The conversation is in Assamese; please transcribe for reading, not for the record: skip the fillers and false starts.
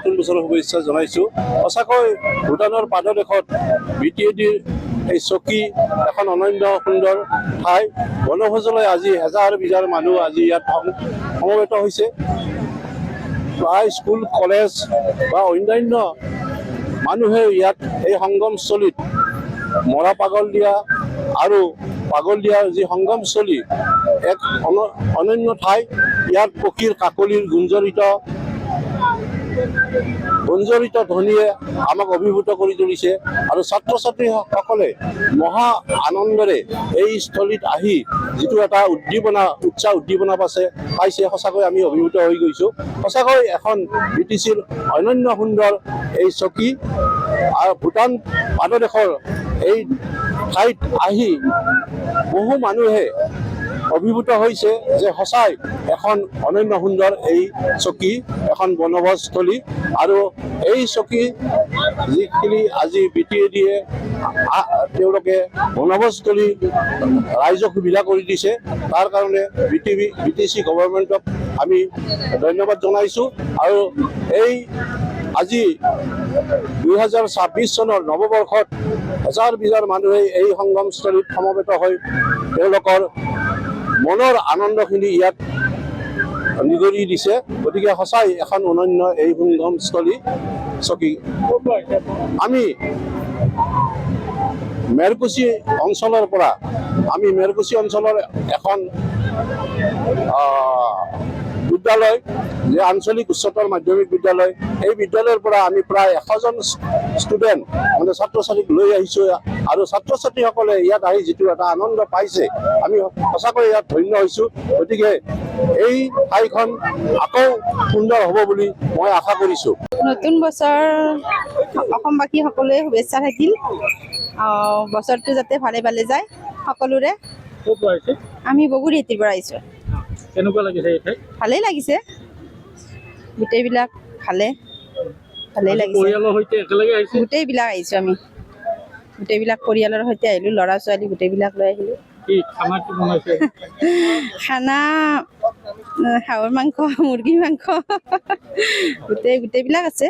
নতুন বছৰৰ শুভেচ্ছা জনাইছোঁ। সঁচাকৈ ভূটানৰ পাদদেশত BTADৰ এই চকী এখন অনন্য সুন্দৰ ঠাই। বনভোজলৈ আজি হেজাৰ বিজাৰ মানুহ আজি ইয়াত সমবেত হৈছে। প্ৰায় স্কুল কলেজ বা অন্যান্য মানুহে ইয়াত এই সংগমস্থলীত মৰা পাগল দিয়া আৰু পাগল দিয়াৰ যি সংগমস্থলী এক অনন্য ঠাই। ইয়াত পক্ষীৰ কাকলিৰ গুঞ্জৰিত ধ্বনিয়ে আমাক অভিভূত কৰি তুলিছে আৰু ছাত্ৰ ছাত্ৰীসকলে মহা আনন্দেৰে এই স্থলীত আহি যিটো এটা উদ্দীপনা পাইছে সঁচাকৈ আমি অভিভূত হৈ গৈছোঁ। সঁচাকৈ এখন BTCৰ অনন্য সুন্দৰ এই চকী আৰু ভূটান পাদদেশৰ এই ঠাইত আহি বহু মানুহে অভিভূত হৈছে যে সঁচাই এখন অনন্য সুন্দৰ এই চকী এখন বনভোজস্থলী। আৰু এই চকী যিখিনি আজি BTADয়ে তেওঁলোকে বনভোজস্থলী ৰাইজক সুবিধা কৰি দিছে, তাৰ কাৰণে BTC গভৰ্ণমেণ্টক আমি ধন্যবাদ জনাইছোঁ। আৰু এই আজি 2026 চনৰ নৱবৰ্ষত হেজাৰ বিজাৰ মানুহে এই সংগমস্থলীত সমবেত হৈ তেওঁলোকৰ মনৰ আনন্দখিনি ইয়াত নিগৰি দিছে। গতিকে সঁচাই এখন অনন্য এই সংগমস্থলী চকী। আমি মেৰকুচি অঞ্চলৰ পৰা মেৰকুচি অঞ্চলৰ এখন বিদ্যালয় যে আঞ্চলিক উচ্চতৰ মাধ্যমিক বিদ্যালয়, এই বিদ্যালয়ৰ পৰা আমি প্ৰায় 100জন ষ্টুডেণ্ট মানে ছাত্ৰ ছাত্ৰীক লৈ আহিছোঁ। আৰু ছাত্ৰ ছাত্ৰীসকলে ইয়াত আহি যিটো এটা আনন্দ পাইছে, আমি সঁচাকৈ ইয়াত ধন্য হৈছোঁ। গতিকে এই ঠাইখন আকৌ সুন্দৰ হ'ব বুলি মই আশা কৰিছোঁ। নতুন বছৰ অসমবাসী সকলোৱে শুভেচ্ছা থাকিল। বছৰটো যাতে ভালে ভালে যায় সকলোৰে। আমি বগুড়িয়াটিৰ পৰা আহিছোঁ। কেনেকুৱা লাগিছে এই ঠাই? ভালেই লাগিছে, গোটেইবিলাক ভালেই লাগিছে। পৰিয়ালৰ সৈতে একেলগে আহিছে? গোটেইবিলাক আহিছোঁ আমি, গোটেইবিলাক পৰিয়ালৰ সৈতে আহিলোঁ, ল'ৰা ছোৱালী গোটেইবিলাক লৈ আহিলোঁ। কি খানা কি বনাইছে? খানা হাঁহৰ মাংস, মুৰ্গী মাংস গোটেইবিলাক আছে।